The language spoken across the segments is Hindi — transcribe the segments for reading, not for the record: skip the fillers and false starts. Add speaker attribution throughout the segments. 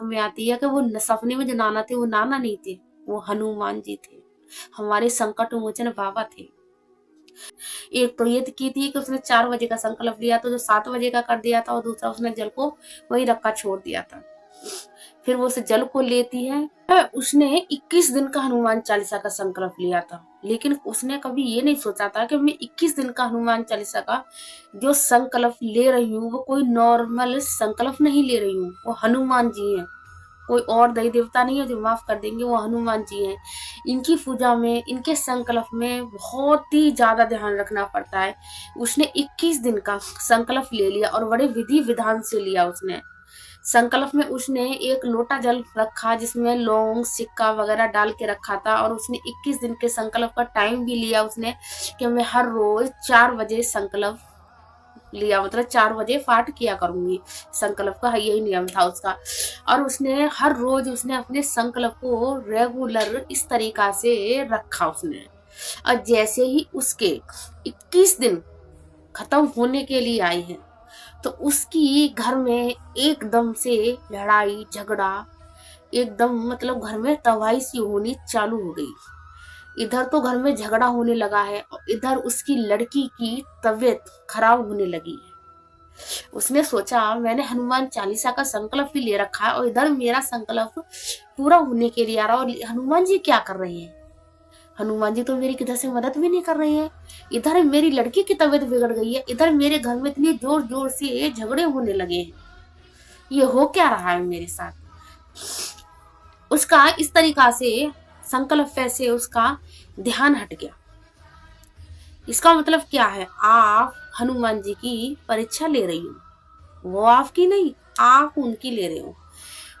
Speaker 1: में आती है कि वो सपने में जो नाना थे वो नाना नहीं थे, वो हनुमान जी थे, हमारे संकट मोचन बाबा थे। एक तो ये की थी कि उसने 4 बजे का संकल्प लिया था, जो 7 बजे का कर दिया था, और दूसरा उसने जल को वही रखा छोड़ दिया था। फिर वो उस जल को लेती है। उसने 21 दिन का हनुमान चालीसा का संकल्प लिया था, लेकिन उसने कभी ये नहीं सोचा था कि मैं 21 दिन का हनुमान चालीसा का जो संकल्प ले रही हूँ वो कोई नॉर्मल संकल्प नहीं ले रही हूँ, वो हनुमान जी हैं, कोई और देवी देवता नहीं है जो माफ कर देंगे, वो हनुमान जी हैं। इनकी पूजा में, इनके संकल्प में बहुत ही ज्यादा ध्यान रखना पड़ता है। उसने 21 दिन का संकल्प ले लिया और बड़े विधि विधान से लिया। उसने संकल्प में उसने एक लोटा जल रखा जिसमें लौंग सिक्का वगैरह डाल के रखा था, और उसने 21 दिन के संकल्प का टाइम भी लिया उसने कि मैं हर रोज 4 बजे संकल्प लिया, मतलब 4 बजे पाठ किया करूंगी। संकल्प का यही नियम था उसका। और उसने हर रोज उसने अपने संकल्प को रेगुलर इस तरीका से रखा उसने। और जैसे ही उसके 21 दिन खत्म होने के लिए आए हैं, तो उसकी घर में एकदम से लड़ाई झगड़ा, एकदम मतलब घर में तबाही सी होनी चालू हो गई। इधर तो घर में झगड़ा होने लगा है और इधर उसकी लड़की की तबीयत खराब होने लगी है। उसने सोचा मैंने हनुमान चालीसा का संकल्प भी ले रखा है और इधर मेरा संकल्प पूरा होने के लिए आ रहा, और हनुमान जी क्या कर रहे हैं, हनुमान जी तो मेरी किधर से मदद भी नहीं कर रही है। इधर मेरी लड़की की तबीयत बिगड़ गई है, इधर मेरे घर में इतनी जोर जोर से झगड़े होने लगे हैं, ये हो क्या रहा है मेरे साथ। उसका इस तरीका से संकल्प से उसका ध्यान हट गया। इसका मतलब क्या है, आप हनुमान जी की परीक्षा ले रही हो, वो आपकी नहीं, आप उनकी ले रहे हो।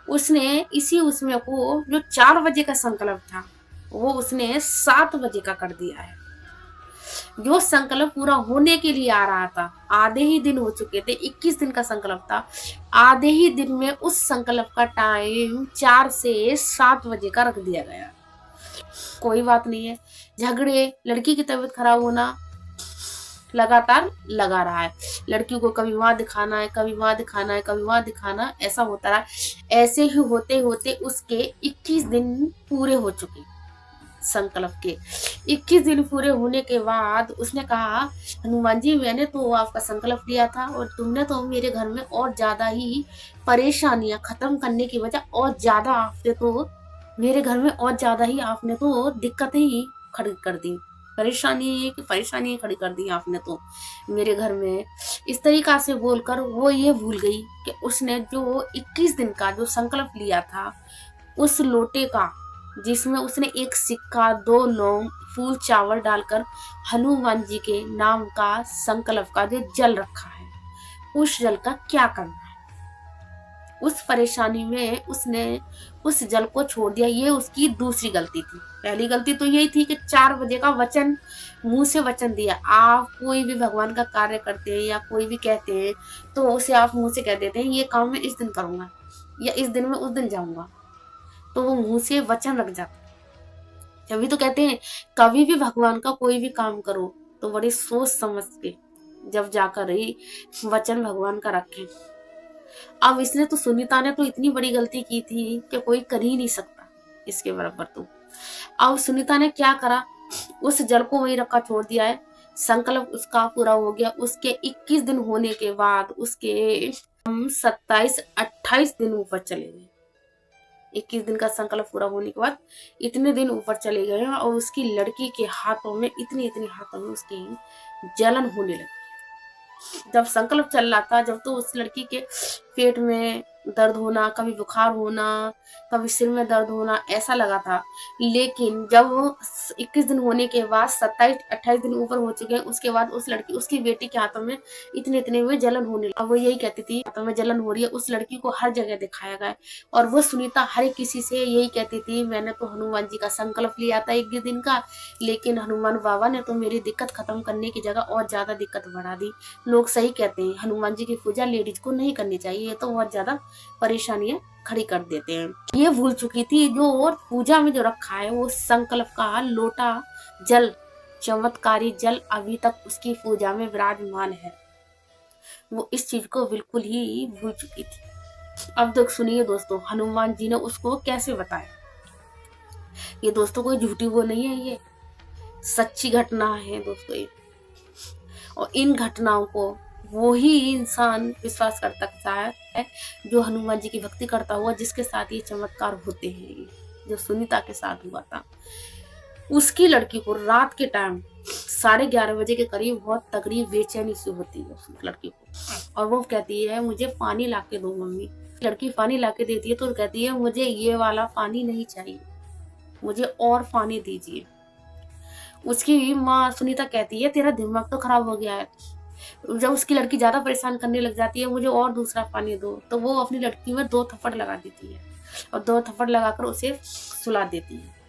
Speaker 1: उसने इसी उसमें को जो 4 बजे का संकल्प था वो उसने 7 बजे का कर दिया है। जो संकल्प पूरा होने के लिए आ रहा था, आधे ही दिन हो चुके थे, 21 दिन का संकल्प था, आधे ही दिन में उस संकल्प का टाइम 4 से 7 बजे का रख दिया गया। कोई बात नहीं है, झगड़े, लड़की की तबीयत खराब होना लगातार लगा रहा है, लड़की को कभी वहां दिखाना है, कभी वहां दिखाना है, कभी वहां दिखाना, ऐसा होता रहा। ऐसे ही होते होते उसके 21 दिन पूरे हो चुके संकल्प के। 21 दिन पूरे होने के बाद उसने कहा हनुमान जी मैंने तो आपका संकल्प लिया था और तुमने तो मेरे घर में और ज्यादा ही परेशानियां खत्म करने की वजह और ज्यादा आपने तो मेरे घर में और ज्यादा ही आपने तो दिक्कतें ही खड़ी कर दी, परेशानी खड़ी कर दी आपने तो मेरे घर में। इस तरीका से बोलकर वो ये भूल गई कि उसने जो 21 दिन का जो संकल्प लिया था, उस लोटे का जिसमें उसने एक सिक्का, 2 लौंग, फूल चावल डालकर हनुमान जी के नाम का संकल्प का जो जल रखा है, उस जल का क्या करना है। उस परेशानी में उसने उस जल को छोड़ दिया। ये उसकी दूसरी गलती थी। पहली गलती तो यही थी कि 4 बजे का वचन, मुंह से वचन दिया। आप कोई भी भगवान का कार्य करते हैं या कोई भी कहते हैं तो उसे आप मुंह से कह देते हैं ये काम मैं इस दिन करूंगा या इस दिन मैं उस दिन जाऊंगा, तो वो मुंह से वचन रख जाता है। तभी तो कहते हैं कभी भी भगवान का कोई भी काम करो तो बड़ी सोच समझ के जब जाकर ही वचन भगवान का रखें। अब इसने तो, सुनीता ने तो इतनी बड़ी गलती की थी कि कोई कर ही नहीं सकता इसके बराबर। तो अब सुनीता ने क्या करा, उस जल को वहीं रखा छोड़ दिया है। संकल्प उसका पूरा हो गया। उसके 21 दिन होने के बाद उसके 27-28 दिन ऊपर चले गए। 21 दिन का संकल्प पूरा होने के बाद इतने दिन ऊपर चले गए और उसकी लड़की के हाथों में, इतनी हाथों में उसकी जलन होने लगी। जब संकल्प चल रहा था, जब तो उस लड़की के पेट में दर्द होना, कभी बुखार होना, कभी सिर में दर्द होना, ऐसा लगा था। लेकिन जब 21 दिन होने के बाद 27-28 दिन ऊपर हो चुके हैं, उसके बाद उस लड़की, उसकी बेटी के हाथों में इतने में जलन होने लगी। अब वो यही कहती थी हाथों में जलन हो रही है। उस लड़की को हर जगह दिखाया गया और वो सुनीता हर किसी से यही कहती थी मैंने तो हनुमान जी का संकल्प लिया था 21 दिन का, लेकिन हनुमान बाबा ने तो मेरी दिक्कत खत्म करने की जगह और ज्यादा दिक्कत बढ़ा दी। लोग सही कहते हैं, हनुमान जी की पूजा लेडीज को नहीं करनी चाहिए, ये तो बहुत ज्यादा परेशानियां खड़ी कर देते हैं। ये भूल चुकी थी जो और पूजा में जो रखा है वो संकल्प का लोटा जल, चमत्कारी जल अभी तक उसकी पूजा में विराजमान है। वो इस चीज को बिल्कुल ही भूल चुकी थी। अब तक सुनिए दोस्तों, हनुमान जी ने उसको कैसे बताया। ये दोस्तों कोई झूठी वो नहीं है, ये सच्ची घटना है दोस्तों ये। और इन घटनाओं को वो ही इंसान विश्वास कर सकता है जो हनुमान जी की भक्ति करता हुआ, जिसके साथ ये चमत्कार होते हैं, ये जो सुनीता के साथ हुआ था। उसकी लड़की को रात के टाइम 11:30 बजे के करीब बहुत तगड़ी बेचैनी सी होती है उस लड़की को, और वो कहती है मुझे पानी ला के दो मम्मी। लड़की पानी ला के देती है तो कहती है मुझे ये वाला पानी नहीं चाहिए, मुझे और पानी दीजिए। उसकी माँ सुनीता कहती है तेरा दिमाग तो खराब हो गया है। जब उसकी लड़की ज्यादा परेशान करने लग जाती है, मुझे और दूसरा पानी दो, तो वो अपनी लड़की में 2 थप्पड़ लगा देती है और 2 थप्पड़ लगाकर उसे सुला देती है।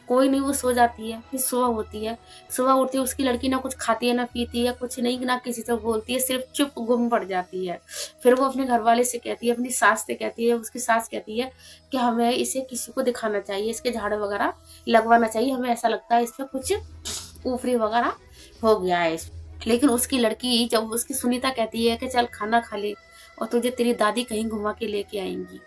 Speaker 1: कोई नहीं, वो सो जाती है। फिर सुबह होती है, सुबह उठती है, उसकी लड़की ना कुछ खाती है ना पीती है, कुछ नहीं, ना किसी से बोलती है, सिर्फ चुप गुम पड़ जाती है। फिर वो अपने घर वाले से कहती है, अपनी सास से कहती है, उसकी सास कहती है कि हमें इसे किसी को दिखाना चाहिए, इसके झाड़ू वगैरह लगवाना चाहिए, हमें ऐसा लगता है इस पे कुछ ऊपरी वगैरह हो गया है। लेकिन उसकी लड़की, जब उसकी सुनीता कहती है कि चल खाना खा ले और तुझे तेरी दादी कहीं घुमा के लेके आएंगी,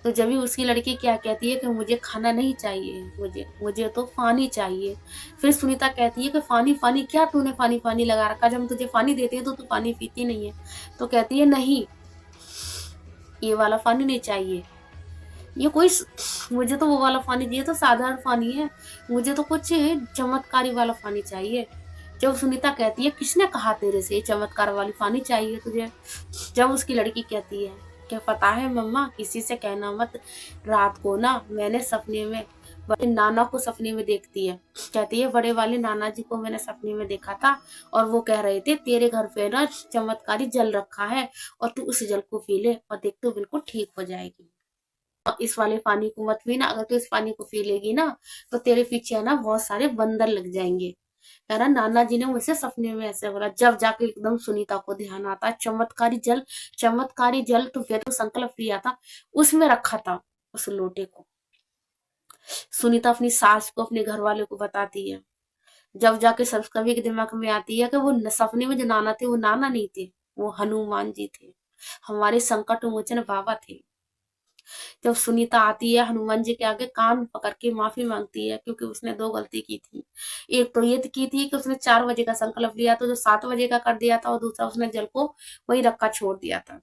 Speaker 1: तो जब भी उसकी लड़की क्या कहती है कि मुझे खाना नहीं चाहिए, मुझे मुझे तो पानी चाहिए। फिर सुनीता कहती है कि पानी पानी क्या तूने पानी पानी लगा रखा, जब हम तुझे पानी देते हैं तो तू पानी पीती नहीं है। तो कहती है नहीं, ये वाला पानी नहीं चाहिए, ये कोई मुझे तो वो वाला पानी चाहिए तो साधारण पानी है, मुझे तो कुछ चमत्कारी वाला पानी चाहिए। जब सुनीता कहती है किसने कहा तेरे से चमत्कार वाली पानी चाहिए तुझे, जब उसकी लड़की कहती है क्या पता है मम्मा, किसी से कहना मत, रात को ना मैंने सपने में बड़े नाना को सपने में देखती है, कहती है बड़े वाले नाना जी को मैंने सपने में देखा था और वो कह रहे थे तेरे घर पे ना चमत्कारी जल रखा है और तू उस जल को पी ले और देख तू बिल्कुल ठीक हो जाएगी। इस वाले पानी को मत पीना, अगर तू इस पानी को पी लेगी ना तो तेरे पीछे है ना बहुत सारे बंदर लग जाएंगे। कह रहा नाना जी ने मुझसे सपने में ऐसे बोला। जब जाके एकदम सुनीता को ध्यान आता है, चमत्कारी जल, चमत्कारी जल तो फिर तो संकल्प लिया था उसमें रखा था, उस लोटे को। सुनीता अपनी सास को, अपने घर वाले को बताती है। जब जाके सब कवि के दिमाग में आती है कि वो सपने में जो नाना थे वो नाना नहीं थे, वो हनुमान जी थे, हमारे संकट मोचन बाबा थे। जब सुनीता आती है हनुमान जी के आगे कान पकड़ के माफी मांगती है, क्योंकि उसने 2 गलती की थी। एक तो ये की थी कि उसने 4 बजे का संकल्प लिया था जो 7 बजे का कर दिया था, और दूसरा उसने जल को वही रखा छोड़ दिया था।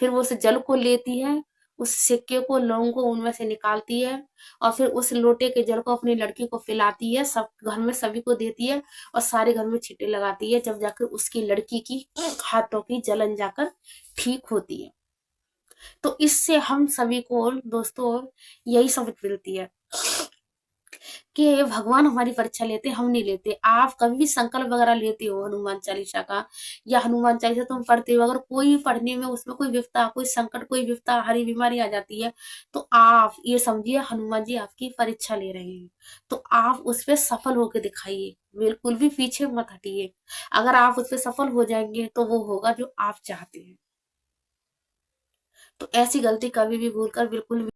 Speaker 1: फिर वो उस जल को लेती है, उस सिक्के को, लौंग को उनमें से निकालती है और फिर उस लोटे के जल को अपनी लड़की को पिलाती है, सब घर में सभी को देती है और सारे घर में छींटे लगाती है। जब जाकर उसकी लड़की की हाथों की जलन जाकर ठीक होती है। तो इससे हम सभी को दोस्तों यही समझ मिलती है कि भगवान हमारी परीक्षा लेते, हम नहीं लेते। आप कभी भी संकल्प वगैरह लेते हो हनुमान चालीसा का, या हनुमान चालीसा तुम पढ़ते हो, अगर कोई पढ़ने में उसमें कोई विपदा, कोई संकट, कोई विपदा, हरी बीमारी आ जाती है, तो आप ये समझिए हनुमान जी आपकी परीक्षा ले रहे हैं। तो आप उस पर सफल होकर दिखाइए, बिल्कुल भी पीछे मत हटिए। अगर आप उस पर सफल हो जाएंगे तो वो होगा जो आप चाहते हैं। तो ऐसी गलती कभी भी भूलकर बिल्कुल